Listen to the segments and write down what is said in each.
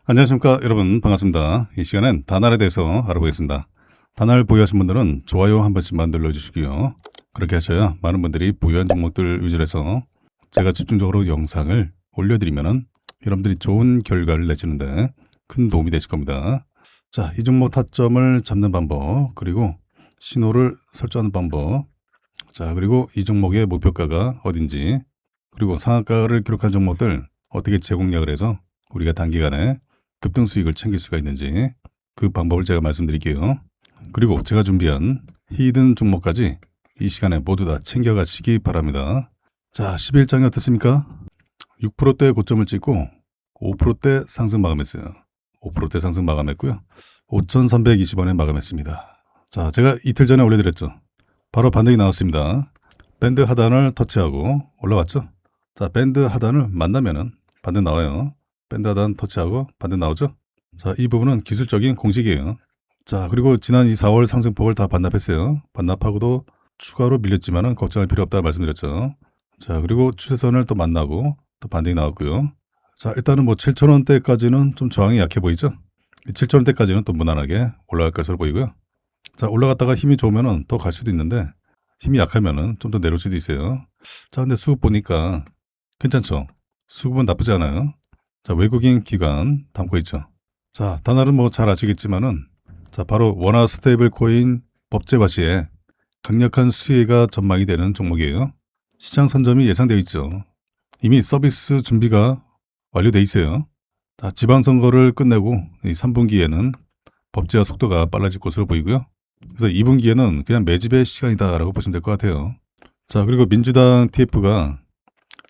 안녕하십니까 여러분, 반갑습니다. 이 시간엔 다날에 대해서 알아보겠습니다. 다날 보유하신 분들은 좋아요 한 번씩만 눌러주시고요. 그렇게 하셔야 많은 분들이 보유한 종목들 위주로 해서 제가 집중적으로 영상을 올려드리면 여러분들이 좋은 결과를 내시는데 큰 도움이 되실 겁니다. 자, 이 종목 타점을 잡는 방법, 그리고 신호를 설정하는 방법, 자, 그리고 이 종목의 목표가가 어딘지, 그리고 상한가를 기록한 종목들 어떻게 재공략을 해서 우리가 단기간에 급등 수익을 챙길 수가 있는지 그 방법을 제가 말씀드릴게요. 그리고 제가 준비한 히든 종목까지 이 시간에 모두 다 챙겨가시기 바랍니다. 자, 11장이 어떻습니까? 6%대 고점을 찍고 5%대 상승 마감했어요. 5%대 상승 마감했고요. 5,320원에 마감했습니다. 자, 제가 이틀 전에 올려드렸죠. 바로 반등이 나왔습니다. 밴드 하단을 터치하고 올라왔죠. 자, 밴드 하단을 만나면은 반등 나와요. 밴드 하단 터치하고 반등 나오죠. 자, 이 부분은 기술적인 공식이에요. 자, 그리고 지난 이 4월 상승폭을 다 반납했어요. 반납하고도 추가로 밀렸지만은 걱정할 필요 없다 말씀드렸죠. 자, 그리고 추세선을 또 만나고 또 반등이 나왔고요. 자, 일단은 뭐 7,000원대까지는 좀 저항이 약해 보이죠. 7,000원대까지는 또 무난하게 올라갈 것으로 보이고요. 자, 올라갔다가 힘이 좋으면은 더 갈 수도 있는데 힘이 약하면은 좀 더 내려올 수도 있어요. 자, 근데 수급 보니까 괜찮죠? 수급은 나쁘지 않아요. 자, 외국인 기관 담고 있죠. 자, 다날은 뭐 잘 아시겠지만은 자, 바로 원화 스테이블 코인 법제화 시에 강력한 수혜가 전망이 되는 종목이에요. 시장 선점이 예상되어 있죠. 이미 서비스 준비가 완료돼 있어요. 자, 지방선거를 끝내고 이 3분기에는 법제화 속도가 빨라질 것으로 보이고요. 그래서 2분기에는 그냥 매집의 시간이다라고 보시면 될 것 같아요. 자, 그리고 민주당 TF가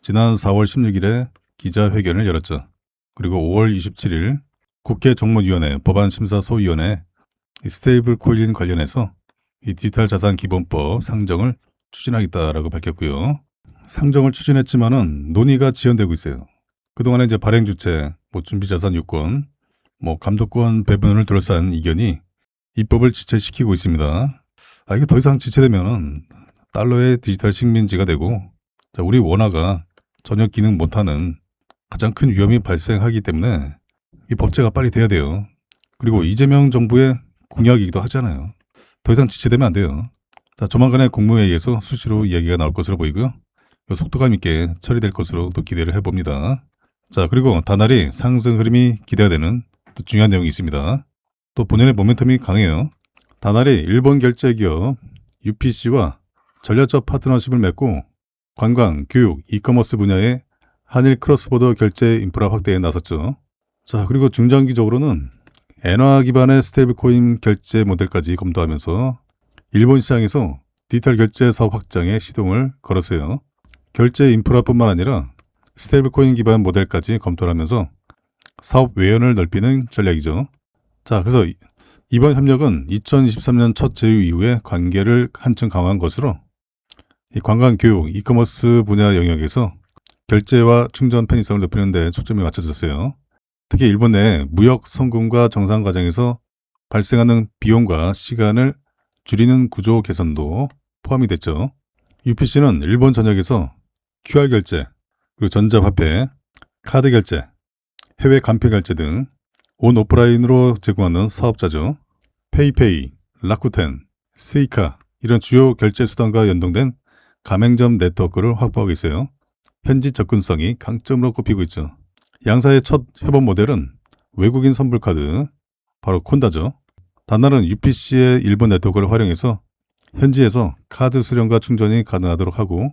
지난 4월 16일에 기자회견을 열었죠. 그리고 5월 27일 국회 정무위원회 법안심사소위원회 스테이블 코인 관련해서 이 디지털 자산 기본법 상정을 추진하겠다라고 밝혔고요. 상정을 추진했지만은 논의가 지연되고 있어요. 그동안에 이제 발행 주체, 뭐 준비 자산 유권, 뭐 감독권 배분을 둘러싼 이견이 입법을 지체시키고 있습니다. 이게 더 이상 지체되면은 달러의 디지털 식민지가 되고, 자, 우리 원화가 전혀 기능 못하는 가장 큰 위험이 발생하기 때문에 이 법제가 빨리 돼야 돼요. 그리고 이재명 정부의 공약이기도 하잖아요. 더 이상 지체되면 안 돼요. 자, 조만간에 국무회의에서 수시로 이야기가 나올 것으로 보이고요. 속도감 있게 처리될 것으로 또 기대를 해봅니다. 자, 그리고 다날이 상승 흐름이 기대가 되는 또 중요한 내용이 있습니다. 또 본연의 모멘텀이 강해요. 다날이 일본 결제 기업 UPC와 전략적 파트너십을 맺고 관광, 교육, 이커머스 분야의 한일 크로스보더 결제 인프라 확대에 나섰죠. 자, 그리고 중장기적으로는 엔화 기반의 스테이블코인 결제 모델까지 검토하면서 일본 시장에서 디지털 결제 사업 확장에 시동을 걸었어요. 결제 인프라뿐만 아니라 스테이블코인 기반 모델까지 검토를 하면서 사업 외연을 넓히는 전략이죠. 자, 그래서 이번 협력은 2023년 첫 제휴 이후에 관계를 한층 강화한 것으로 이 관광, 교육, 이커머스 분야 영역에서 결제와 충전 편의성을 높이는 데 초점이 맞춰졌어요. 특히 일본 내 무역 송금과 정상 과정에서 발생하는 비용과 시간을 줄이는 구조 개선도 포함이 됐죠. UPC는 일본 전역에서 QR 결제, 그리고 전자화폐, 카드 결제, 해외 간편 결제 등 온 오프라인으로 제공하는 사업자죠. 페이페이, 라쿠텐, 스이카 이런 주요 결제 수단과 연동된 가맹점 네트워크를 확보하고 있어요. 현지 접근성이 강점으로 꼽히고 있죠. 양사의 첫 협업 모델은 외국인 선불카드, 바로 콘다죠. 다날은 UPC의 일본 네트워크를 활용해서 현지에서 카드 수령과 충전이 가능하도록 하고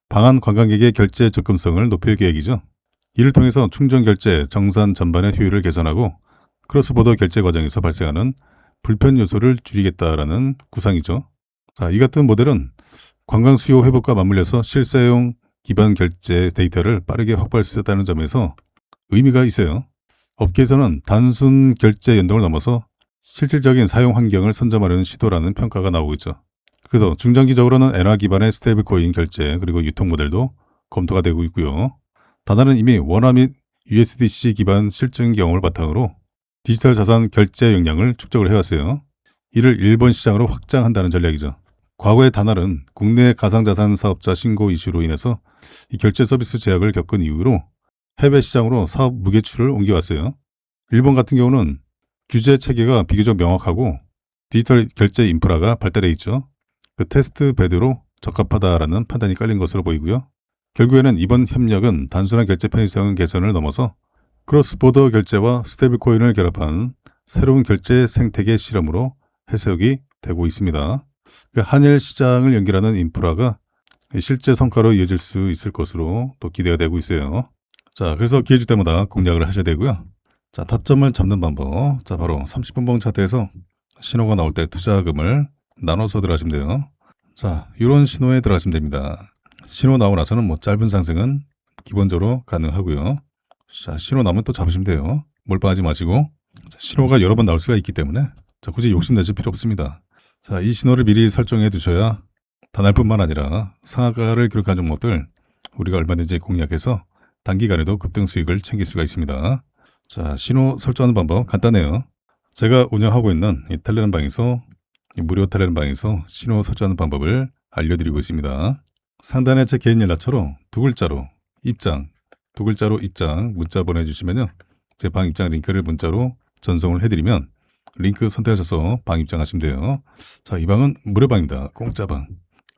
방한 관광객의 결제 접근성을 높일 계획이죠. 이를 통해서 충전 결제, 정산 전반의 효율을 개선하고 크로스보더 결제 과정에서 발생하는 불편 요소를 줄이겠다라는 구상이죠. 자, 이 같은 모델은 관광 수요 회복과 맞물려서 실사용 기반 결제 데이터를 빠르게 확보할 수 있다는 점에서 의미가 있어요. 업계에서는 단순 결제 연동을 넘어서 실질적인 사용 환경을 선점하려는 시도라는 평가가 나오고 있죠. 그래서 중장기적으로는 엔화 기반의 스테이블 코인 결제 그리고 유통 모델도 검토가 되고 있고요. 다날은 이미 원화 및 USDC 기반 실증 경험을 바탕으로 디지털 자산 결제 역량을 축적을 해왔어요. 이를 일본 시장으로 확장한다는 전략이죠. 과거에 다날은 국내 가상자산 사업자 신고 이슈로 인해서 이 결제 서비스 제약을 겪은 이후로 해외 시장으로 사업 무게추를 옮겨왔어요. 일본 같은 경우는 규제 체계가 비교적 명확하고 디지털 결제 인프라가 발달해 있죠. 그 테스트 베드로 적합하다라는 판단이 깔린 것으로 보이고요. 결국에는 이번 협력은 단순한 결제 편의성 개선을 넘어서 크로스보더 결제와 스테이블 코인을 결합한 새로운 결제 생태계 실험으로 해석이 되고 있습니다. 한일 시장을 연결하는 인프라가 실제 성과로 이어질 수 있을 것으로 또 기대가 되고 있어요. 자, 그래서 기회 줄 때마다 공략을 하셔야 되고요. 자, 타점을 잡는 방법. 자, 바로 30분봉 차트에서 신호가 나올 때 투자금을 나눠서 들어가시면 돼요. 자, 이런 신호에 들어가시면 됩니다. 신호 나오고 나서는 뭐 짧은 상승은 기본적으로 가능하고요. 자, 신호 나오면 또 잡으시면 돼요. 몰빵하지 마시고. 자, 신호가 여러 번 나올 수가 있기 때문에 자, 굳이 욕심내실 필요 없습니다. 자, 이 신호를 미리 설정해 두셔야 단알뿐만 아니라 상한가를 기록한 종목들 우리가 얼마든지 공략해서 단기간에도 급등 수익을 챙길 수가 있습니다. 자, 신호 설정하는 방법 간단해요. 제가 운영하고 있는 이 텔레그램 방에서 무료 텔레그램 방에서 신호 설정하는 방법을 알려드리고 있습니다. 상단에 제 개인 연락처로 두 글자로 입장 문자 보내주시면요. 제 방 입장 링크를 문자로 전송을 해드리면 링크 선택하셔서 방 입장하시면 돼요. 자, 이 방은 무료 방입니다. 공짜 방.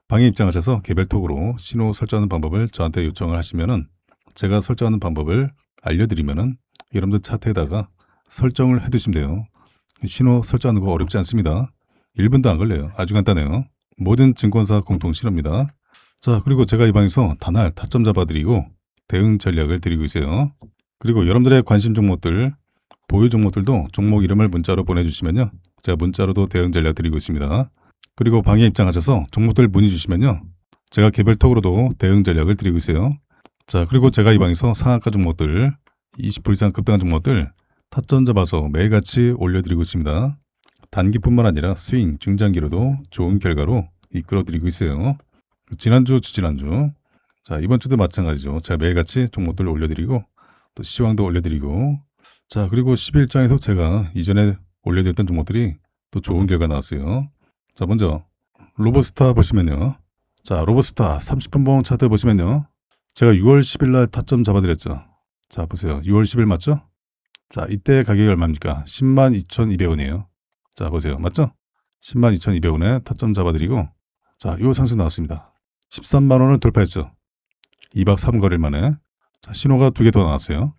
방에 입장하셔서 개별톡으로 신호 설정하는 방법을 저한테 요청을 하시면은 제가 설정하는 방법을 알려드리면은 여러분들 차트에다가 설정을 해두시면 돼요. 신호 설정하는 거 어렵지 않습니다. 1분도 안 걸려요. 아주 간단해요. 모든 증권사 공통 신호입니다. 자, 그리고 제가 이 방에서 단알 타점 잡아드리고 대응 전략을 드리고 있어요. 그리고 여러분들의 관심 종목들, 보유 종목들도 종목 이름을 문자로 보내주시면요. 제가 문자로도 대응 전략 드리고 있습니다. 그리고 방에 입장하셔서 종목들 문의 주시면요. 제가 개별톡으로도 대응 전략을 드리고 있어요. 자, 그리고 제가 이 방에서 상한가 종목들, 20% 이상 급등한 종목들 타점 잡아서 매일같이 올려드리고 있습니다. 단기뿐만 아니라 스윙, 중장기로도 좋은 결과로 이끌어드리고 있어요. 지난주, 지지난주. 자, 이번 주도 마찬가지죠. 제가 매일같이 종목들 올려드리고 또 시황도 올려드리고 자, 그리고 11장에서 제가 이전에 올려드렸던 종목들이 또 좋은 결과 나왔어요. 자, 먼저 로보스타 보시면요. 자, 로보스타 30분봉 차트 보시면요. 제가 6월 10일 날 타점 잡아드렸죠. 자, 보세요. 6월 10일 맞죠? 자, 이때 가격이 얼마입니까? 102,200원이에요. 자, 보세요. 맞죠? 102,200원에 타점 잡아드리고 자, 요 상승 나왔습니다. 13만원을 돌파했죠. 2박 3거래일 만에. 자, 신호가 2개 더 나왔어요.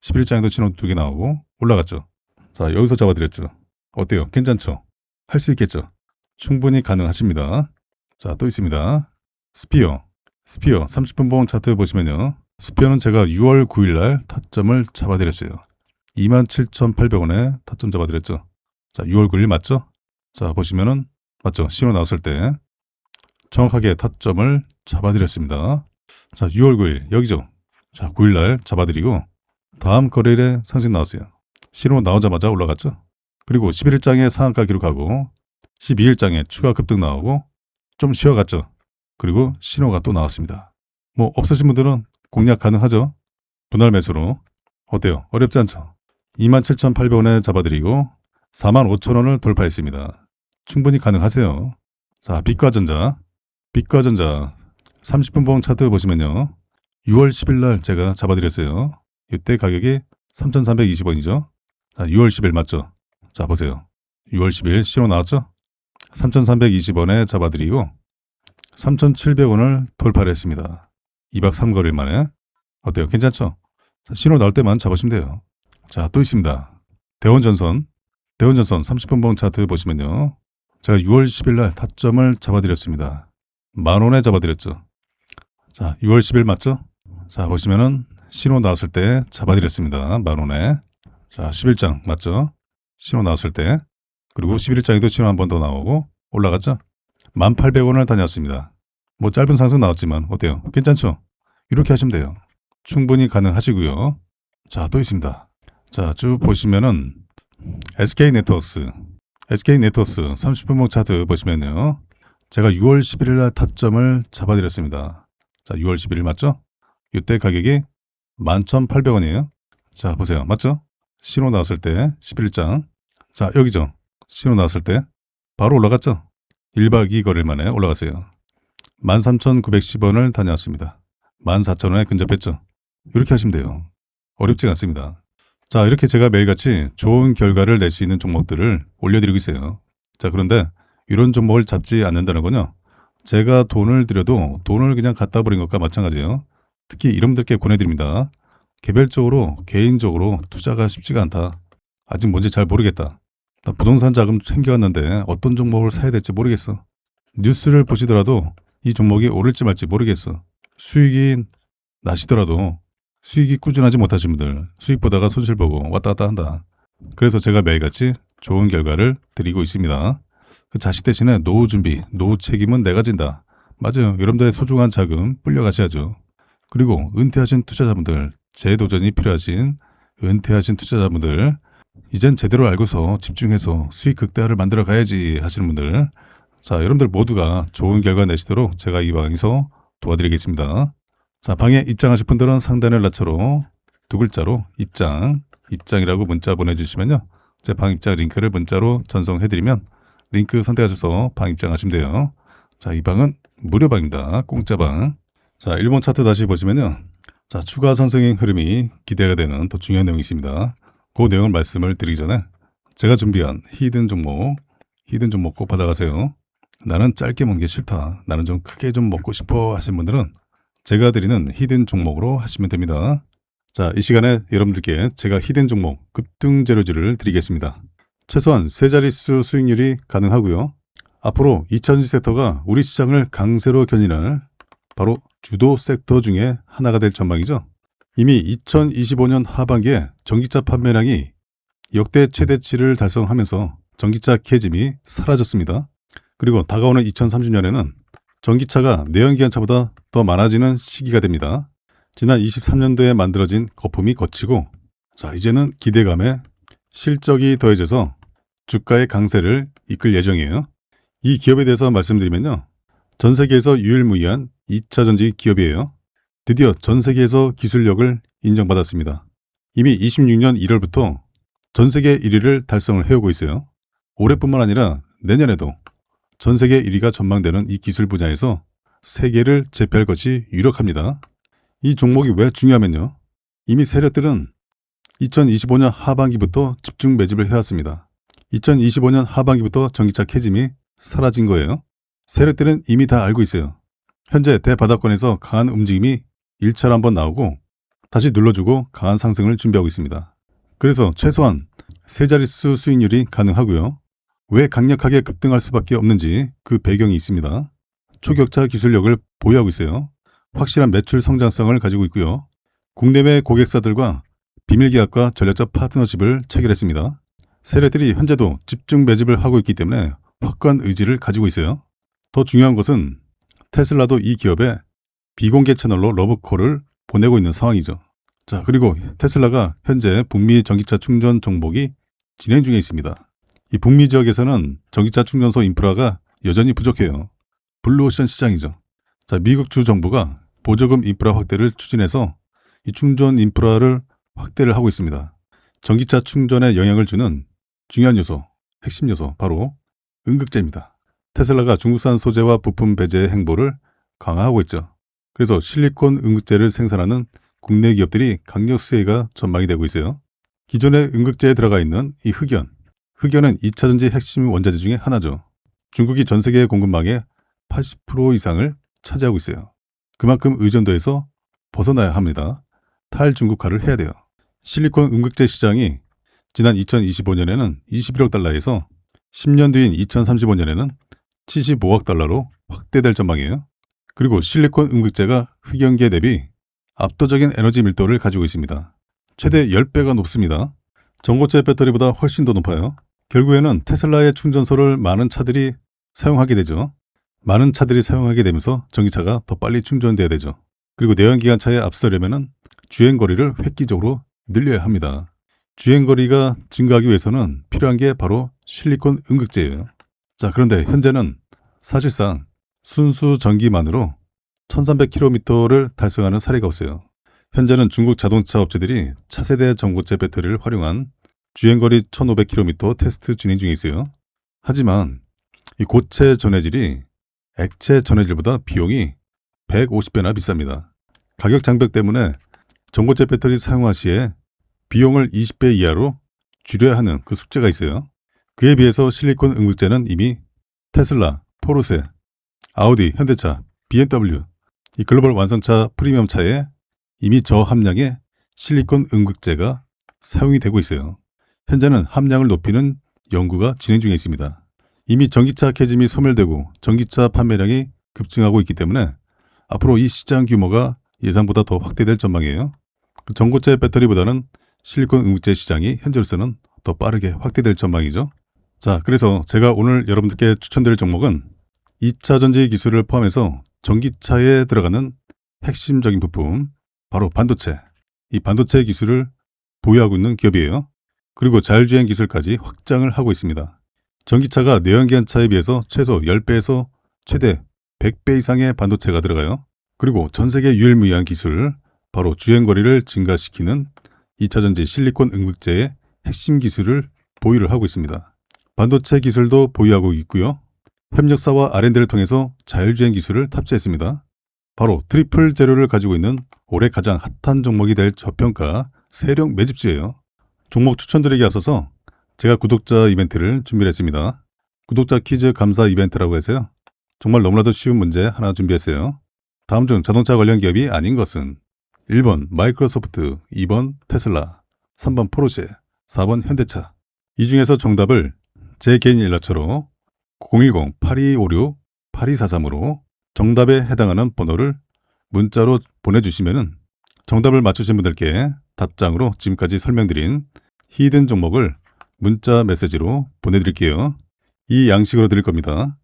11장에도 신호 2개 나오고 올라갔죠. 자, 여기서 잡아드렸죠. 어때요? 괜찮죠? 할 수 있겠죠? 충분히 가능하십니다. 자, 또 있습니다. 스피어 30분봉 차트 보시면요. 스피어는 제가 6월 9일 날 타점을 잡아드렸어요. 27,800원에 타점 잡아드렸죠. 자, 6월 9일 맞죠? 자, 보시면은 맞죠? 신호 나왔을 때 정확하게 타점을 잡아드렸습니다. 자, 6월 9일 여기죠. 자, 9일 날 잡아드리고 다음 거래일에 상승 나왔어요. 신호 나오자마자 올라갔죠. 그리고 11일장에 상한가 기록하고 12일장에 추가 급등 나오고 좀 쉬어갔죠. 그리고 신호가 또 나왔습니다. 뭐 없으신 분들은 공략 가능하죠. 분할 매수로. 어때요? 어렵지 않죠? 27,800원에 잡아드리고 45,000원을 돌파했습니다. 충분히 가능하세요. 자, 빛과전자 30분봉 차트 보시면요. 6월 10일 날 제가 잡아드렸어요. 이때 가격이 3,320원이죠. 자, 6월 10일 맞죠? 자, 보세요. 6월 10일 신호 나왔죠? 3,320원에 잡아드리고 3,700원을 돌파를 했습니다. 2박 3거래일 만에. 어때요? 괜찮죠? 자, 신호 나올 때만 잡으시면 돼요. 자, 또 있습니다. 대원전선 30분봉 차트 보시면요. 제가 6월 10일 날 타점을 잡아드렸습니다. 10,000원에 잡아드렸죠. 자, 6월 10일 맞죠? 자, 보시면은 신호 나왔을 때 잡아드렸습니다. 10,000원에. 자, 11장 맞죠? 신호 나왔을 때. 그리고 11장에도 신호 한 번 더 나오고 올라갔죠? 1,800원을 다녔습니다. 뭐 짧은 상승 나왔지만 어때요? 괜찮죠? 이렇게 하시면 돼요. 충분히 가능하시고요. 자, 또 있습니다. 자, 쭉 보시면은 SK네트워크스 30분봉 차트 보시면요. 제가 6월 11일 날 타점을 잡아드렸습니다. 자, 6월 11일 맞죠? 이때 가격이 11,800원이에요. 자, 보세요. 맞죠? 신호 나왔을 때 11장. 자, 여기죠. 신호 나왔을 때 바로 올라갔죠? 1박 2거래일 만에 올라갔어요. 13,910원을 다녀왔습니다. 14,000원에 근접했죠. 이렇게 하시면 돼요. 어렵지 않습니다. 자, 이렇게 제가 매일같이 좋은 결과를 낼 수 있는 종목들을 올려드리고 있어요. 자, 그런데 이런 종목을 잡지 않는다는 건요, 제가 돈을 들여도 돈을 그냥 갖다 버린 것과 마찬가지예요. 특히 이름들께 권해드립니다. 개별적으로, 개인적으로 투자가 쉽지가 않다. 아직 뭔지 잘 모르겠다. 나 부동산 자금 챙겨왔는데 어떤 종목을 사야 될지 모르겠어. 뉴스를 보시더라도 이 종목이 오를지 말지 모르겠어. 수익이 나시더라도 수익이 꾸준하지 못하신 분들, 수익 보다가 손실 보고 왔다 갔다 한다. 그래서 제가 매일같이 좋은 결과를 드리고 있습니다. 그 자식 대신에 노후 준비, 노후 책임은 내가 진다. 맞아요. 여러분들의 소중한 자금 불려가셔야죠. 그리고 은퇴하신 투자자분들, 재도전이 필요하신 은퇴하신 투자자분들, 이젠 제대로 알고서 집중해서 수익 극대화를 만들어 가야지 하시는 분들, 자, 여러분들 모두가 좋은 결과 내시도록 제가 이 방에서 도와드리겠습니다. 자, 방에 입장하실 분들은 상단의 라처로 두 글자로 입장이라고 문자 보내주시면요, 제 방 입장 링크를 문자로 전송해드리면 링크 선택하셔서 방 입장하시면 돼요. 자, 이 방은 무료방입니다. 공짜방. 자, 일본 차트 다시 보시면요, 자, 추가 상승의 흐름이 기대가 되는 더 중요한 내용이 있습니다. 그 내용을 말씀을 드리기 전에 제가 준비한 히든 종목 꼭 받아가세요. 나는 짧게 먹는 게 싫다, 나는 좀 크게 좀 먹고 싶어 하신 분들은 제가 드리는 히든 종목으로 하시면 됩니다. 자, 이 시간에 여러분들께 제가 히든 종목 급등 재료주를 드리겠습니다. 최소한 세 자릿수 수익률이 가능하고요. 앞으로 2차전지 섹터가 우리 시장을 강세로 견인할 바로 주도 섹터 중에 하나가 될 전망이죠. 이미 2025년 하반기에 전기차 판매량이 역대 최대치를 달성하면서 전기차 캐즘이 사라졌습니다. 그리고 다가오는 2030년에는 전기차가 내연기관차보다 더 많아지는 시기가 됩니다. 지난 23년도에 만들어진 거품이 거치고, 자, 이제는 기대감에 실적이 더해져서 주가의 강세를 이끌 예정이에요. 이 기업에 대해서 말씀드리면요, 전 세계에서 유일무이한 2차전지 기업이에요. 드디어 전 세계에서 기술력을 인정받았습니다. 이미 26년 1월부터 전 세계 1위를 달성을 해오고 있어요. 올해뿐만 아니라 내년에도 전 세계 1위가 전망되는 이 기술 분야에서 세계를 제패할 것이 유력합니다. 이 종목이 왜 중요하면요, 이미 세력들은 2025년 하반기부터 집중 매집을 해왔습니다. 2025년 하반기부터 전기차 캐즘이 사라진 거예요. 세력들은 이미 다 알고 있어요. 현재 대바닥권에서 강한 움직임이 1차로 한번 나오고 다시 눌러주고 강한 상승을 준비하고 있습니다. 그래서 최소한 세 자릿수 수익률이 가능하고요. 왜 강력하게 급등할 수밖에 없는지 그 배경이 있습니다. 초격차 기술력을 보유하고 있어요. 확실한 매출 성장성을 가지고 있고요. 국내외 고객사들과 비밀계약과 전략적 파트너십을 체결했습니다. 세력들이 현재도 집중 매집을 하고 있기 때문에 확고한 의지를 가지고 있어요. 더 중요한 것은 테슬라도 이 기업에 비공개 채널로 러브콜을 보내고 있는 상황이죠. 자, 그리고 테슬라가 현재 북미 전기차 충전 정복이 진행 중에 있습니다. 이 북미 지역에서는 전기차 충전소 인프라가 여전히 부족해요. 블루오션 시장이죠. 자, 미국 주 정부가 보조금 인프라 확대를 추진해서 이 충전 인프라를 확대를 하고 있습니다. 전기차 충전에 영향을 주는 중요한 요소, 핵심 요소, 바로 음극재입니다. 테슬라가 중국산 소재와 부품 배제 행보를 강화하고 있죠. 그래서 실리콘 음극재를 생산하는 국내 기업들이 강력 수혜가 전망이 되고 있어요. 기존의 음극재에 들어가 있는 이 흑연은 2차전지 핵심 원자재 중에 하나죠. 중국이 전 세계 공급망의 80% 이상을 차지하고 있어요. 그만큼 의존도에서 벗어나야 합니다. 탈중국화를 해야 돼요. 실리콘 음극재 시장이 지난 2025년에는 21억 달러에서 10년 뒤인 2035년에는 75억 달러로 확대될 전망이에요. 그리고 실리콘 음극재가 흑연계 대비 압도적인 에너지 밀도를 가지고 있습니다. 최대 10배가 높습니다. 전고체 배터리보다 훨씬 더 높아요. 결국에는 테슬라의 충전소를 많은 차들이 사용하게 되죠. 많은 차들이 사용하게 되면서 전기차가 더 빨리 충전돼야 되죠. 그리고 내연기관차에 앞서려면 주행거리를 획기적으로 늘려야 합니다. 주행거리가 증가하기 위해서는 필요한 게 바로 실리콘 음극재예요. 자, 그런데 현재는 사실상 순수 전기만으로 1300km를 달성하는 사례가 없어요. 현재는 중국 자동차 업체들이 차세대 전고체 배터리를 활용한 주행거리 1500km 테스트 진행 중에 있어요. 하지만 이 고체 전해질이 액체 전해질보다 비용이 150배나 비쌉니다. 가격 장벽 때문에 전고체 배터리 사용화 시에 비용을 20배 이하로 줄여야 하는 그 숙제가 있어요. 그에 비해서 실리콘 응급제는 이미 테슬라, 포르쉐, 아우디, 현대차, BMW, 이 글로벌 완성차 프리미엄 차에 이미 저함량의 실리콘 응급제가 사용이 되고 있어요. 현재는 함량을 높이는 연구가 진행 중에 있습니다. 이미 전기차 캐즘이 소멸되고 전기차 판매량이 급증하고 있기 때문에 앞으로 이 시장 규모가 예상보다 더 확대될 전망이에요. 전고체 배터리보다는 실리콘 응급제 시장이 현재로서는 더 빠르게 확대될 전망이죠. 자, 그래서 제가 오늘 여러분들께 추천드릴 종목은 2차 전지 기술을 포함해서 전기차에 들어가는 핵심적인 부품, 바로 반도체. 이 반도체 기술을 보유하고 있는 기업이에요. 그리고 자율주행 기술까지 확장을 하고 있습니다. 전기차가 내연기관차에 비해서 최소 10배에서 최대 100배 이상의 반도체가 들어가요. 그리고 전 세계 유일무이한 기술, 바로 주행거리를 증가시키는 2차전지 실리콘 응급제의 핵심 기술을 보유를 하고 있습니다. 반도체 기술도 보유하고 있고요. 협력사와 R&D를 통해서 자율주행 기술을 탑재했습니다. 바로 트리플 제로를 가지고 있는 올해 가장 핫한 종목이 될 저평가 세력 매집주예요. 종목 추천드리기 앞서서 제가 구독자 이벤트를 준비를 했습니다. 구독자 퀴즈 감사 이벤트라고 해서요. 정말 너무나도 쉬운 문제 하나 준비했어요. 다음 중 자동차 관련 기업이 아닌 것은 1번 마이크로소프트, 2번 테슬라, 3번 포르쉐, 4번 현대차. 이 중에서 정답을 제 개인 연락처로 010-8256-8243으로 정답에 해당하는 번호를 문자로 보내주시면 정답을 맞추신 분들께 답장으로 지금까지 설명드린 히든 종목을 문자 메시지로 보내드릴게요. 이 양식으로 드릴 겁니다.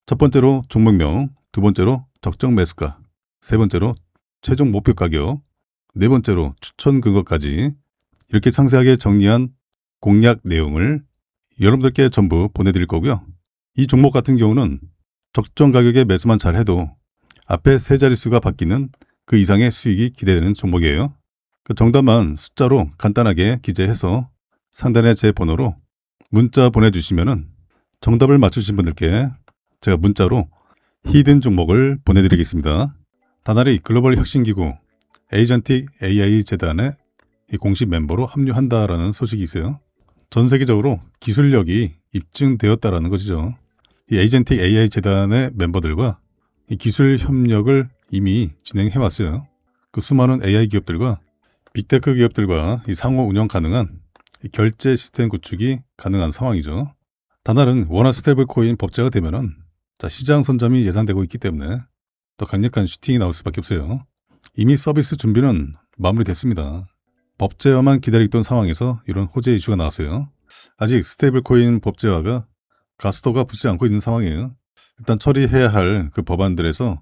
첫 번째로 종목명, 두 번째로 적정 매수가, 세 번째로 최종 목표 가격, 네 번째로 추천 근거까지 이렇게 상세하게 정리한 공략 내용을 여러분들께 전부 보내드릴 거고요. 이 종목 같은 경우는 적정 가격에 매수만 잘 해도 앞에 세 자릿수가 바뀌는 그 이상의 수익이 기대되는 종목이에요. 그 정답만 숫자로 간단하게 기재해서 상단에 제 번호로 문자 보내주시면 정답을 맞추신 분들께 제가 문자로 히든 종목을 보내드리겠습니다. 다나리 글로벌 혁신기구 에이전틱 AI 재단의 공식 멤버로 합류한다라는 소식이 있어요. 전 세계적으로 기술력이 입증되었다라는 것이죠. 이 에이전틱 AI 재단의 멤버들과 이 기술 협력을 이미 진행해 왔어요. 그 수많은 AI 기업들과 빅테크 기업들과 이 상호 운영 가능한 이 결제 시스템 구축이 가능한 상황이죠. 다날은 원화 스테이블 코인 법제가 되면은 시장 선점이 예상되고 있기 때문에 더 강력한 슈팅이 나올 수밖에 없어요. 이미 서비스 준비는 마무리됐습니다. 법제화만 기다리던 상황에서 이런 호재 이슈가 나왔어요. 아직 스테이블 코인 법제화가 가속도가 붙지 않고 있는 상황이에요. 일단 처리해야 할 그 법안들에서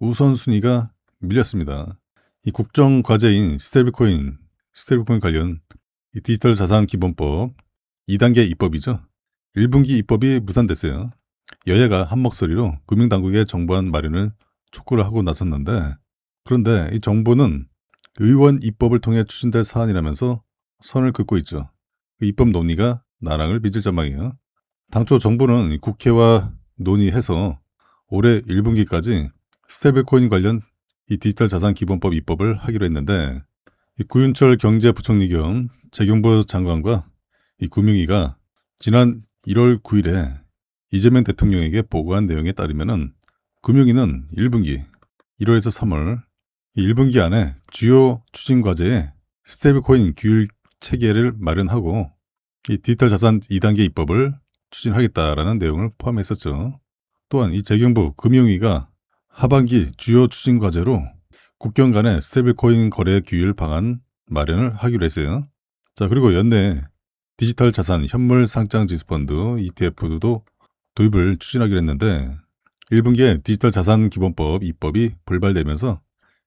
우선순위가 밀렸습니다. 이 국정 과제인 스테이블코인 관련 이 디지털 자산 기본법 2단계 입법이죠. 1분기 입법이 무산됐어요. 여야가 한 목소리로 금융당국의 정부안 마련을 촉구를 하고 나섰는데, 그런데 이 정부는 의원 입법을 통해 추진될 사안이라면서 선을 긋고 있죠. 그 입법 논의가 나랑을 빚을 전망이에요. 당초 정부는 국회와 논의해서 올해 1분기까지 스테이블코인 관련 이 디지털 자산 기본법 입법을 하기로 했는데, 이 구윤철 경제부총리 겸 재경부 장관과 이 금융위가 지난 1월 9일에 이재명 대통령에게 보고한 내용에 따르면은 금융위는 1분기 1월에서 3월 이 1분기 안에 주요 추진 과제에 스테이블코인 규율 체계를 마련하고 이 디지털 자산 2단계 입법을 추진하겠다라는 내용을 포함했었죠. 또한 이 재경부 금융위가 하반기 주요 추진 과제로 국경 간의 스테이블코인 거래 규율 방안 마련을 하기로 했어요. 자, 그리고 연내 디지털 자산 현물 상장 지수 펀드 ETF도 도입을 추진하기로 했는데 1분기에 디지털 자산 기본법 입법이 불발되면서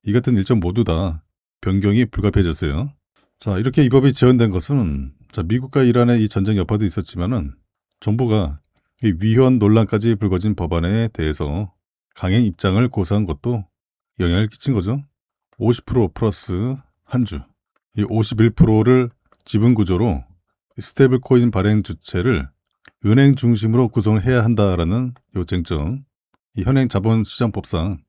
이 같은 일정 모두 다 변경이 불가피해졌어요. 자, 이렇게 입법이 지연된 것은 미국과 이란의 이 전쟁 여파도 있었지만은 정부가 이 위헌 논란까지 불거진 법안에 대해서 강행 입장을 고수한 것도 영향을 끼친 거죠. 50% 플러스 한 주, 이 51%를 지분 구조로 스테이블 코인 발행 주체를 은행 중심으로 구성을 해야 한다라는 요 쟁점. 이 현행 자본시장법상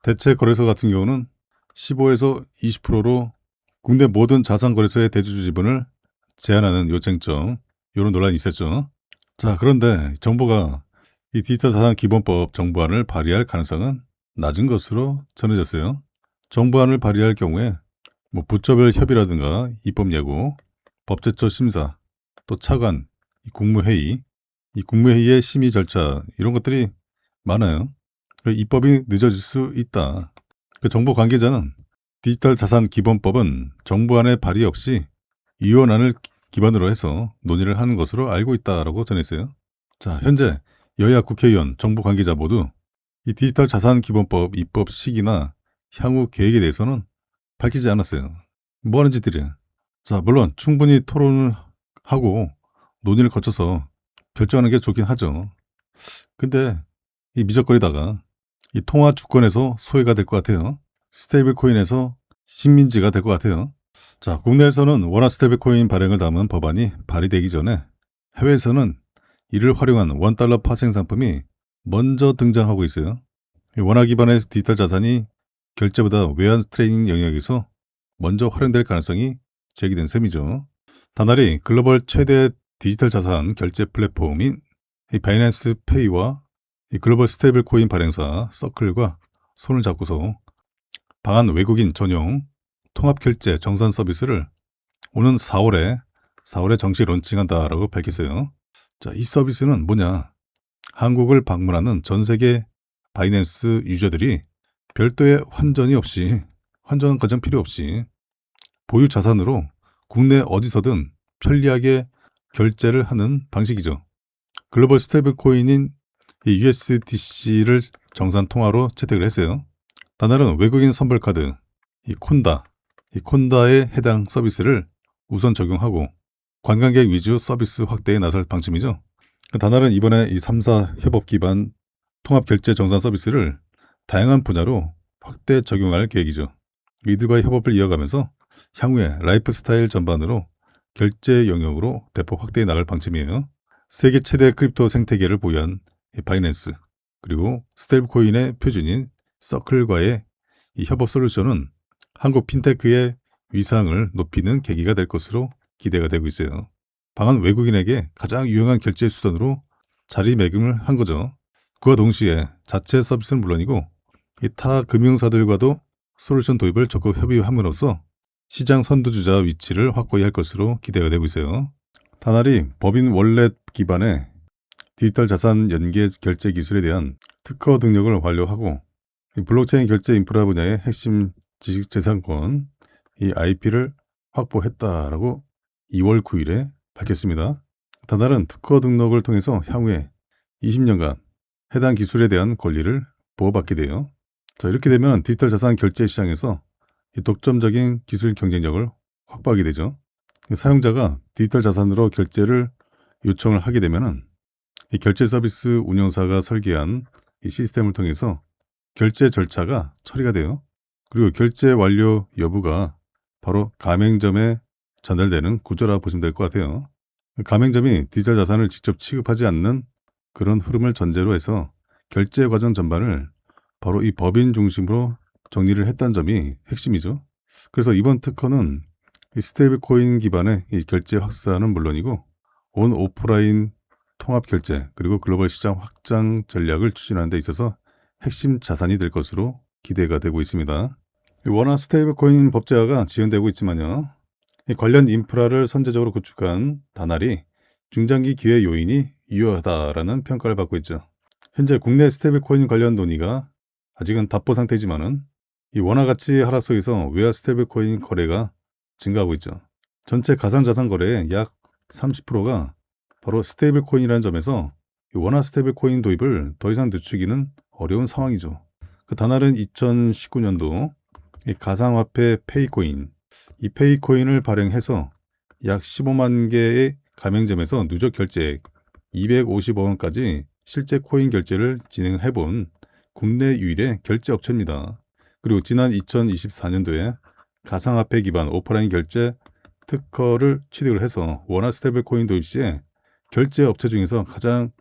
대체 거래소 같은 경우는 15에서 20%로 국내 모든 자산거래소의 대주주 지분을 제한하는 요쟁점, 이런 논란이 있었죠. 자, 그런데 정부가 이 디지털 자산 기본법 정부안을 발의할 가능성은 낮은 것으로 전해졌어요. 정부안을 발의할 경우에 뭐 부처별 협의라든가 입법 예고, 법제처 심사, 또 차관, 이 국무회의, 이 국무회의의 심의 절차 이런 것들이 많아요. 그 입법이 늦어질 수 있다. 그 정부 관계자는 디지털 자산 기본법은 정부안의 발의 없이 위원안을 기반으로 해서 논의를 하는 것으로 알고 있다라고 전했어요. 자, 현재 여야 국회의원, 정부 관계자 모두 이 디지털 자산 기본법 입법 시기나 향후 계획에 대해서는 밝히지 않았어요. 뭐 하는 짓들이야. 자, 물론 충분히 토론을 하고 논의를 거쳐서 결정하는 게 좋긴 하죠. 근데 이 미적거리다가 이 통화 주권에서 소외가 될 것 같아요. 스테이블 코인에서 식민지가 될 것 같아요. 자, 국내에서는 원화 스테이블 코인 발행을 담은 법안이 발의되기 전에 해외에서는 이를 활용한 원달러 파생 상품이 먼저 등장하고 있어요. 이 원화 기반의 디지털 자산이 결제보다 외환 트레이딩 영역에서 먼저 활용될 가능성이 제기된 셈이죠. 다날이 글로벌 최대 디지털 자산 결제 플랫폼인 이 바이낸스 페이와 이 글로벌 스테이블 코인 발행사 서클과 손을 잡고서 방한 외국인 전용 통합 결제 정산 서비스를 오는 4월에 정식 론칭한다라고 밝혔어요. 자, 이 서비스는 뭐냐? 한국을 방문하는 전 세계 바이낸스 유저들이 별도의 환전 과정 필요 없이 보유 자산으로 국내 어디서든 편리하게 결제를 하는 방식이죠. 글로벌 스테이블 코인인 이 USDC를 정산 통화로 채택을 했어요. 다날은 외국인 선불 카드 이 콘다에 해당 서비스를 우선 적용하고 관광객 위주 서비스 확대에 나설 방침이죠. 다날은 이번에 이 3사 협업 기반 통합 결제 정산 서비스를 다양한 분야로 확대 적용할 계획이죠. 이들과의 협업을 이어가면서 향후에 라이프 스타일 전반으로 결제 영역으로 대폭 확대해 나갈 방침이에요. 세계 최대 크립토 생태계를 보유한 바이낸스 그리고 스테이블 코인의 표준인 서클과의 이 협업 솔루션은 한국 핀테크의 위상을 높이는 계기가 될 것으로 기대가 되고 있어요. 방한 외국인에게 가장 유용한 결제 수단으로 자리매김을 한 거죠. 그와 동시에 자체 서비스는 물론이고 이 타 금융사들과도 솔루션 도입을 적극 협의함으로써 시장 선두주자 위치를 확고히 할 것으로 기대가 되고 있어요. 다날이 법인 월렛 기반의 디지털 자산 연계 결제 기술에 대한 특허 등록을 완료하고 이 블록체인 결제 인프라 분야의 핵심 지식재산권 이 IP를 확보했다라고 2월 9일에 밝혔습니다. 다날은 특허 등록을 통해서 향후에 20년간 해당 기술에 대한 권리를 보호받게 돼요. 자, 이렇게 되면 디지털 자산 결제 시장에서 이 독점적인 기술 경쟁력을 확보하게 되죠. 사용자가 디지털 자산으로 결제를 요청을 하게 되면은 이 결제 서비스 운영사가 설계한 이 시스템을 통해서 결제 절차가 처리가 돼요. 그리고 결제 완료 여부가 바로 가맹점에 전달되는 구조라 보시면 될 것 같아요. 가맹점이 디지털 자산을 직접 취급하지 않는 그런 흐름을 전제로 해서 결제 과정 전반을 바로 이 법인 중심으로 정리를 했다는 점이 핵심이죠. 그래서 이번 특허는 이 스테이블 코인 기반의 이 결제 확산은 물론이고 온 오프라인 통합 결제 그리고 글로벌 시장 확장 전략을 추진하는 데 있어서 핵심 자산이 될 것으로 기대가 되고 있습니다. 원화 스테이블 코인 법제화가 지연되고 있지만요. 이 관련 인프라를 선제적으로 구축한 다날이 중장기 기회 요인이 유효하다라는 평가를 받고 있죠. 현재 국내 스테이블 코인 관련 논의가 아직은 답보 상태지만은 이 원화 가치 하락 속에서 외화 스테이블 코인 거래가 증가하고 있죠. 전체 가상자산 거래의 약 30%가 바로 스테이블 코인이라는 점에서 이 원화 스테이블 코인 도입을 더 이상 늦추기는 어려운 상황이죠. 그 다날은 2019년도 이 가상화폐 페이코인, 이 페이코인을 발행해서 약 15만 개의 가맹점에서 누적 결제액 250억 원까지 실제 코인 결제를 진행해본 국내 유일의 결제 업체입니다. 그리고 지난 2024년도에 가상화폐 기반 오프라인 결제 특허를 취득을 해서 원화 스테이블 코인 도입 시에 결제 업체 중에서 가장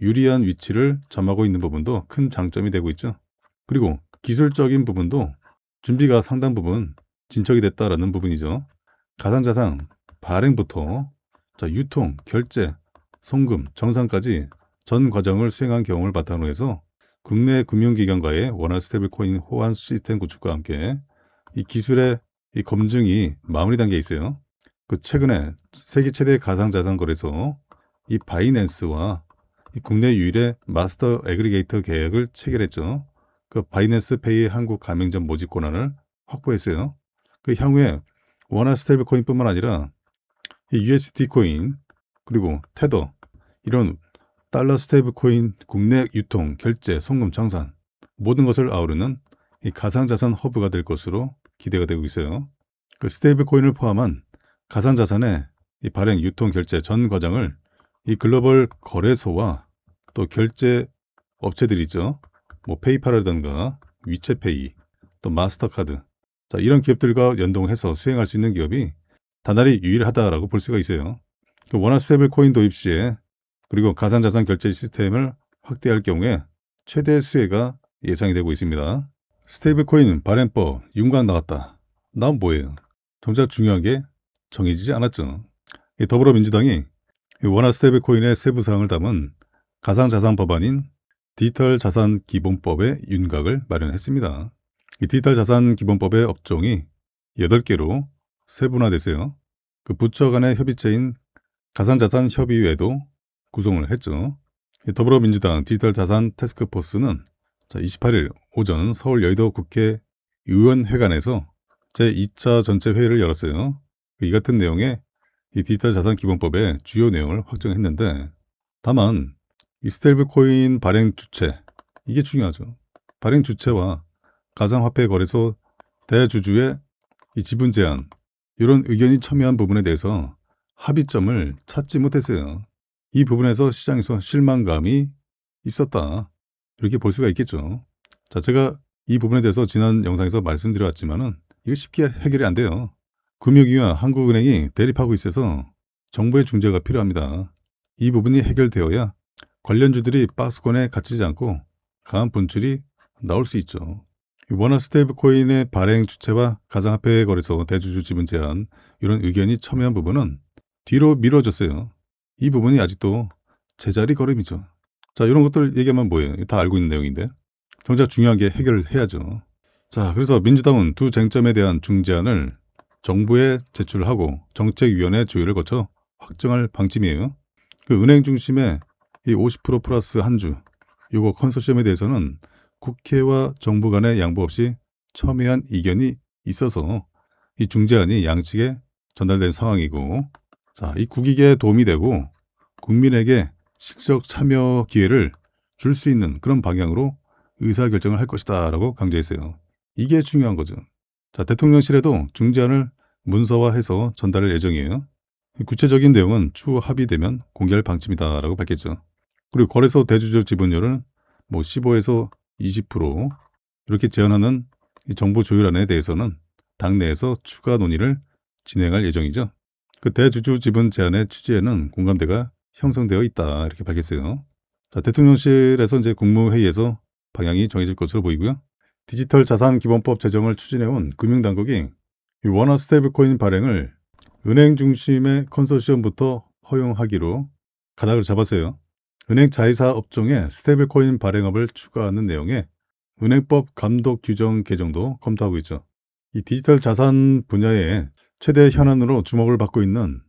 유리한 위치를 점하고 있는 부분도 큰 장점이 되고 있죠. 그리고 기술적인 부분도 준비가 상당 부분 진척이 됐다라는 부분이죠. 가상자산 발행부터 유통, 결제, 송금, 정산까지 전 과정을 수행한 경험을 바탕으로 해서 국내 금융기관과의 원화 스테이블코인 호환 시스템 구축과 함께 이 기술의 이 검증이 마무리 단계에 있어요. 그 최근에 세계 최대 가상자산 거래소 이 바이낸스와 이 국내 유일의 마스터 애그리게이터 계약을 체결했죠. 그 바이낸스 페이 한국 가맹점 모집 권한을 확보했어요. 그 향후에 원화 스테이블 코인뿐만 아니라 이 USD 코인 그리고 테더 이런 달러 스테이블 코인 국내 유통, 결제, 송금, 정산 모든 것을 아우르는 이 가상자산 허브가 될 것으로 기대가 되고 있어요. 그 스테이블 코인을 포함한 가상자산의 이 발행, 유통, 결제 전 과정을 이 글로벌 거래소와 또 결제 업체들이 있죠. 뭐 페이팔이라든가 위챗페이, 또 마스터카드 이런 기업들과 연동해서 수행할 수 있는 기업이 다날이 유일하다라고 볼 수가 있어요. 그 원화 스테이블 코인 도입 시에 그리고 가상자산 결제 시스템을 확대할 경우에 최대 수혜가 예상이 되고 있습니다. 스테이블 코인 발행법 윤곽 나왔다. 나온 뭐예요? 정작 중요한 게 정해지지 않았죠. 이 더불어민주당이 이 원화 스테이블 코인의 세부 사항을 담은 가상자산 법안인 디지털 자산 기본법의 윤곽을 마련했습니다. 이 디지털 자산 기본법의 업종이 8개로 세분화됐어요. 그 부처 간의 협의체인 가상자산 협의회도 구성을 했죠. 더불어민주당 디지털 자산 태스크포스는 28일 오전 서울 여의도 국회 의원회관에서 제2차 전체 회의를 열었어요. 이 같은 내용의 이 디지털 자산 기본법의 주요 내용을 확정했는데 다만 이 스테이블 코인 발행 주체 이게 중요하죠. 발행 주체와 가상화폐 거래소 대주주의 이 지분 제한 이런 의견이 첨예한 부분에 대해서 합의점을 찾지 못했어요. 이 부분에서 시장에서 실망감이 있었다. 이렇게 볼 수가 있겠죠. 제가 이 부분에 대해서 지난 영상에서 말씀드려왔지만은 이거 쉽게 해결이 안 돼요. 금융위와 한국은행이 대립하고 있어서 정부의 중재가 필요합니다. 이 부분이 해결되어야 관련주들이 박스권에 갇히지 않고 강한 분출이 나올 수 있죠. 원화 스테이블 코인의 발행 주체와 가상화폐 거래소 대주주 지분 제한 이런 의견이 첨예한 부분은 뒤로 미뤄졌어요. 이 부분이 아직도 제자리 걸음이죠. 이런 것들 얘기하면 뭐예요? 다 알고 있는 내용인데 정작 중요한 게 해결해야죠. 그래서 민주당은 두 쟁점에 대한 중재안을 정부에 제출하고 정책위원회 조율을 거쳐 확정할 방침이에요. 그 은행 중심의 이 50% 플러스 한 주 요거 컨소시엄에 대해서는 국회와 정부 간의 양보 없이 첨예한 이견이 있어서 이 중재안이 양측에 전달된 상황이고 이 국익에 도움이 되고 국민에게 실적 참여 기회를 줄 수 있는 그런 방향으로 의사결정을 할 것이다 라고 강조했어요. 이게 중요한 거죠. 대통령실에도 중재안을 문서화해서 전달할 예정이에요. 구체적인 내용은 추후 합의되면 공개할 방침이다 라고 밝혔죠. 그리고 거래소 대주주 지분율은 15에서 20% 이렇게 제한하는 이 정부 조율안에 대해서는 당내에서 추가 논의를 진행할 예정이죠. 그 대주주 지분 제한의 취지에는 공감대가 형성되어 있다 이렇게 밝혔어요. 대통령실에서 이제 국무회의에서 방향이 정해질 것으로 보이고요. 디지털 자산 기본법 제정을 추진해온 금융당국이 이 원화 스테이블 코인 발행을 은행 중심의 컨소시엄부터 허용하기로 가닥을 잡았어요. 은행 자회사 업종에 스테이블 코인 발행업을 추가하는 내용의 은행법 감독 규정 개정도 검토하고 있죠. 이 디지털 자산 분야의 최대 현안으로 주목을 받고 있는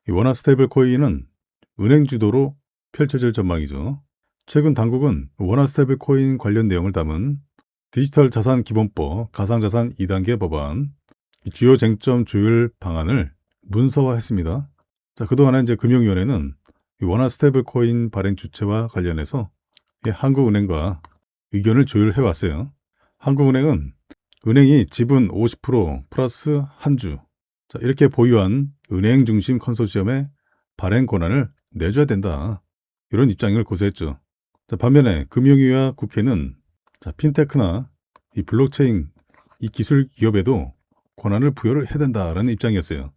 이 원화 스테이블 코인은 은행 주도로 펼쳐질 전망이죠. 최근 당국은 원화 스테이블 코인 관련 내용을 담은 디지털 자산 기본법 가상자산 2단계 법안 주요 쟁점 조율 방안을 문서화했습니다. 그동안에 이제 금융위원회는 이 원화 스테이블 코인 발행 주체와 관련해서 한국은행과 의견을 조율해 왔어요. 한국은행은 은행이 지분 50% 플러스 한 주 이렇게 보유한 은행 중심 컨소시엄의 발행 권한을 내줘야 된다. 이런 입장을 고수했죠. 반면에 금융위와 국회는 핀테크나 이 블록체인 이 기술 기업에도 권한을 부여를 해야 된다라는 입장이었어요.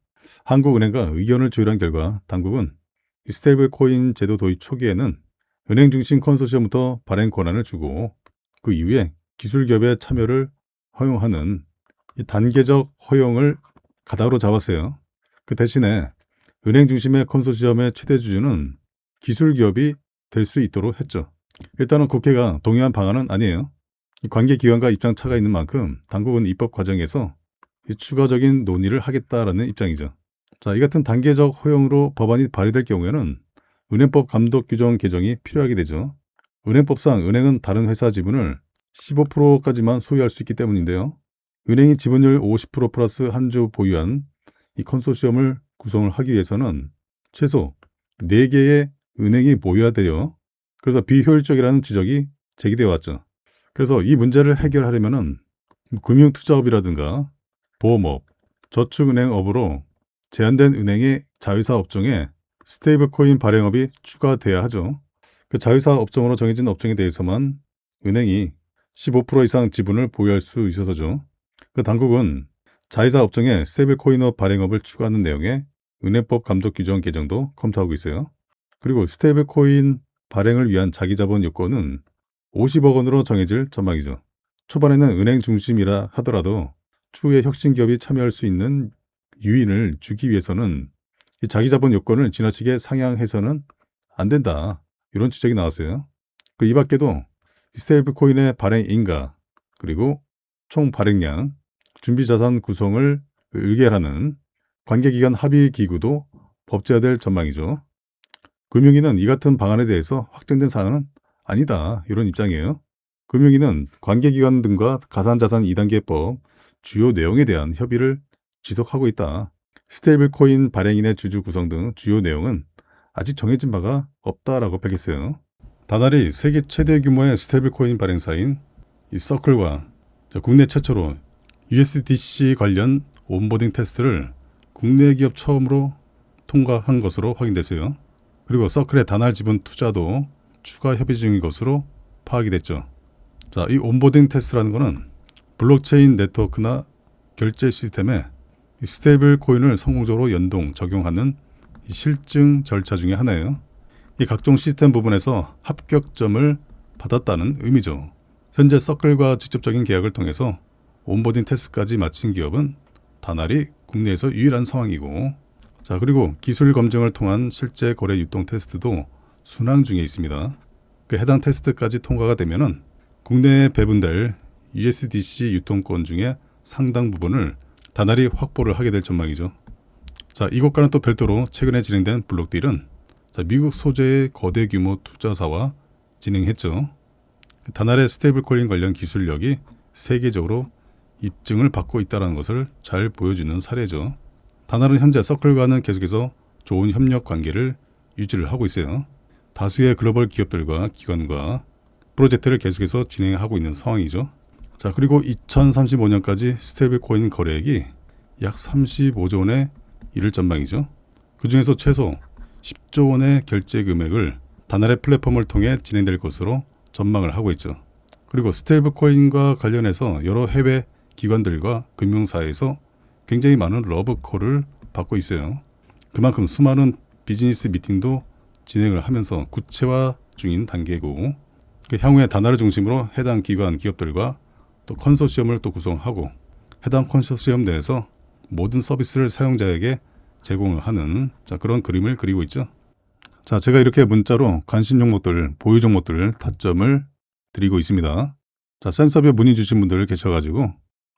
한국은행과 의견을 조율한 결과 당국은 이 스테이블 코인 제도 도입 초기에는 은행 중심 컨소시엄부터 발행 권한을 주고 그 이후에 기술 기업의 참여를 허용하는 이 단계적 허용을 가닥으로 잡았어요. 그 대신에 은행 중심의 컨소시엄의 최대 주주는 기술 기업이 될 수 있도록 했죠. 일단은 국회가 동의한 방안은 아니에요. 이 관계 기관과 입장 차가 있는 만큼 당국은 입법 과정에서 이 추가적인 논의를 하겠다라는 입장이죠. 자, 이 같은 단계적 허용으로 법안이 발의될 경우에는 은행법 감독 규정 개정이 필요하게 되죠. 은행법상 은행은 다른 회사 지분을 15%까지만 소유할 수 있기 때문인데요. 은행이 지분율 50% 플러스 한 주 보유한 이 컨소시엄을 구성을 하기 위해서는 최소 4개의 은행이 모여야 돼요. 그래서 비효율적이라는 지적이 제기되어 왔죠. 그래서 이 문제를 해결하려면은 금융투자업이라든가 보험업, 저축은행업으로 제한된 은행의 자회사 업종에 스테이블 코인 발행업이 추가돼야 하죠. 그 자회사 업종으로 정해진 업종에 대해서만 은행이 15% 이상 지분을 보유할 수 있어서죠. 그 당국은 자회사 업종에 스테이블 코인업 발행업을 추가하는 내용의 은행법 감독 규정 개정도 검토하고 있어요. 그리고 스테이블 코인 발행을 위한 자기자본 요건은 50억 원으로 정해질 전망이죠. 초반에는 은행 중심이라 하더라도 추후에 혁신 기업이 참여할 수 있는 유인을 주기 위해서는 이 자기자본 요건을 지나치게 상향해서는 안 된다. 이런 지적이 나왔어요. 이 밖에도 스테이블 코인의 발행 인가, 그리고 총 발행량, 준비 자산 구성을 의결하는 관계기관 합의 기구도 법제화될 전망이죠. 금융위는 이 같은 방안에 대해서 확정된 사항은 아니다. 이런 입장이에요. 금융위는 관계기관 등과 가산자산 2단계법 주요 내용에 대한 협의를 지속하고 있다. 스테이블 코인 발행인의 주주 구성 등 주요 내용은 아직 정해진 바가 없다라고 밝혔어요. 다달이 세계 최대 규모의 스테이블 코인 발행사인 이 서클과 국내 최초로 USDC 관련 온보딩 테스트를 국내 기업 처음으로 통과한 것으로 확인됐어요. 그리고 서클의 다날 지분 투자도 추가 협의 중인 것으로 파악이 됐죠. 자, 이 온보딩 테스트라는 것은 블록체인 네트워크나 결제 시스템에 스테이블 코인을 성공적으로 연동, 적용하는 실증 절차 중에 하나예요. 이 각종 시스템 부분에서 합격점을 받았다는 의미죠. 현재 서클과 직접적인 계약을 통해서 온보딩 테스트까지 마친 기업은 다날이 국내에서 유일한 상황이고, 자, 그리고 기술 검증을 통한 실제 거래 유통 테스트도 순항 중에 있습니다. 그 해당 테스트까지 통과가 되면은 국내에 배분될 USDC 유통권 중에 상당 부분을 다날이 확보를 하게 될 전망이죠. 자, 이것과는 또 별도로 최근에 진행된 블록딜은 미국 소재의 거대 규모 투자사와 진행했죠. 다날의 스테이블 코인 관련 기술력이 세계적으로 입증을 받고 있다는 것을 잘 보여주는 사례죠. 다날은 현재 서클과는 계속해서 좋은 협력 관계를 유지를 하고 있어요. 다수의 글로벌 기업들과 기관과 프로젝트를 계속해서 진행하고 있는 상황이죠. 자, 그리고 2035년까지 스테이블 코인 거래액이 약 35조 원에 이를 전망이죠. 그 중에서 최소 10조 원의 결제 금액을 다날의 플랫폼을 통해 진행될 것으로 전망을 하고 있죠. 그리고 스테이블 코인과 관련해서 여러 해외 기관들과 금융사에서 굉장히 많은 러브콜을 받고 있어요. 그만큼 수많은 비즈니스 미팅도 진행을 하면서 구체화 중인 단계고, 향후에 다날을 중심으로 해당 기관, 기업들과 또 컨소시엄을 또 구성하고 해당 컨소시엄 내에서 모든 서비스를 사용자에게 제공을 하는 그런 그림을 그리고 있죠. 자, 제가 이렇게 문자로 관심 종목들, 보유 종목들 타점을 드리고 있습니다. 자, 센서뷰 문의 주신 분들 계셔가지고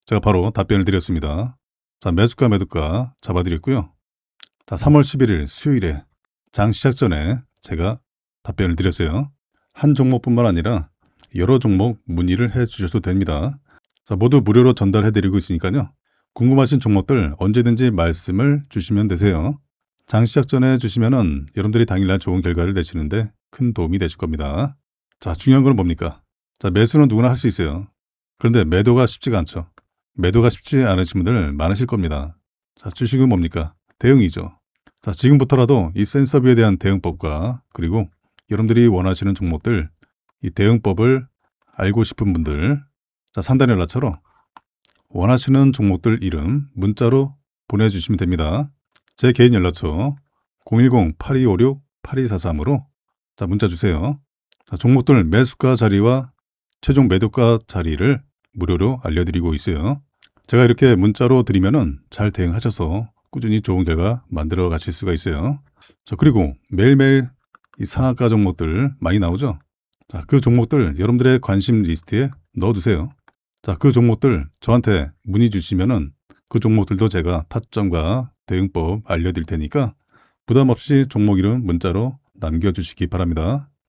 제가 바로 답변을 드렸습니다. 자, 매수가 매도가 잡아드렸고요. 자, 3월 11일 수요일에 장 시작 전에 제가 답변을 드렸어요. 한 종목뿐만 아니라 여러 종목 문의를 해 주셔도 됩니다. 자, 모두 무료로 전달해 드리고 있으니까요. 궁금하신 종목들 언제든지 말씀을 주시면 되세요. 장 시작 전에 주시면은 여러분들이 당일날 좋은 결과를 내시는데 큰 도움이 되실 겁니다. 자, 중요한 건 뭡니까? 자, 매수는 누구나 할 수 있어요. 그런데 매도가 쉽지가 않죠. 매도가 쉽지 않으신 분들 많으실 겁니다. 자, 주식은 뭡니까? 대응이죠. 자, 지금부터라도 이 센서뷰에 대한 대응법과 그리고 여러분들이 원하시는 종목들 이 대응법을 알고 싶은 분들, 자, 상단의 연락처로 원하시는 종목들 이름 문자로 보내주시면 됩니다. 제 개인 연락처 010-8256-8243으로 자, 문자 주세요. 자, 종목들 매수가 자리와 최종 매도가 자리를 무료로 알려드리고 있어요. 제가 이렇게 문자로 드리면은 잘 대응하셔서 꾸준히 좋은 결과 만들어 가실 수가 있어요. 자, 그리고 매일매일 이 상한가 종목들 많이 나오죠? 자, 그 종목들 여러분들의 관심 리스트에 넣어두세요. 자, 그 종목들 저한테 문의 주시면은 그 종목들도 제가 타점과 대응법 알려드릴 테니까 부담 없이 종목 이름 문자로 남겨주시기 바랍니다.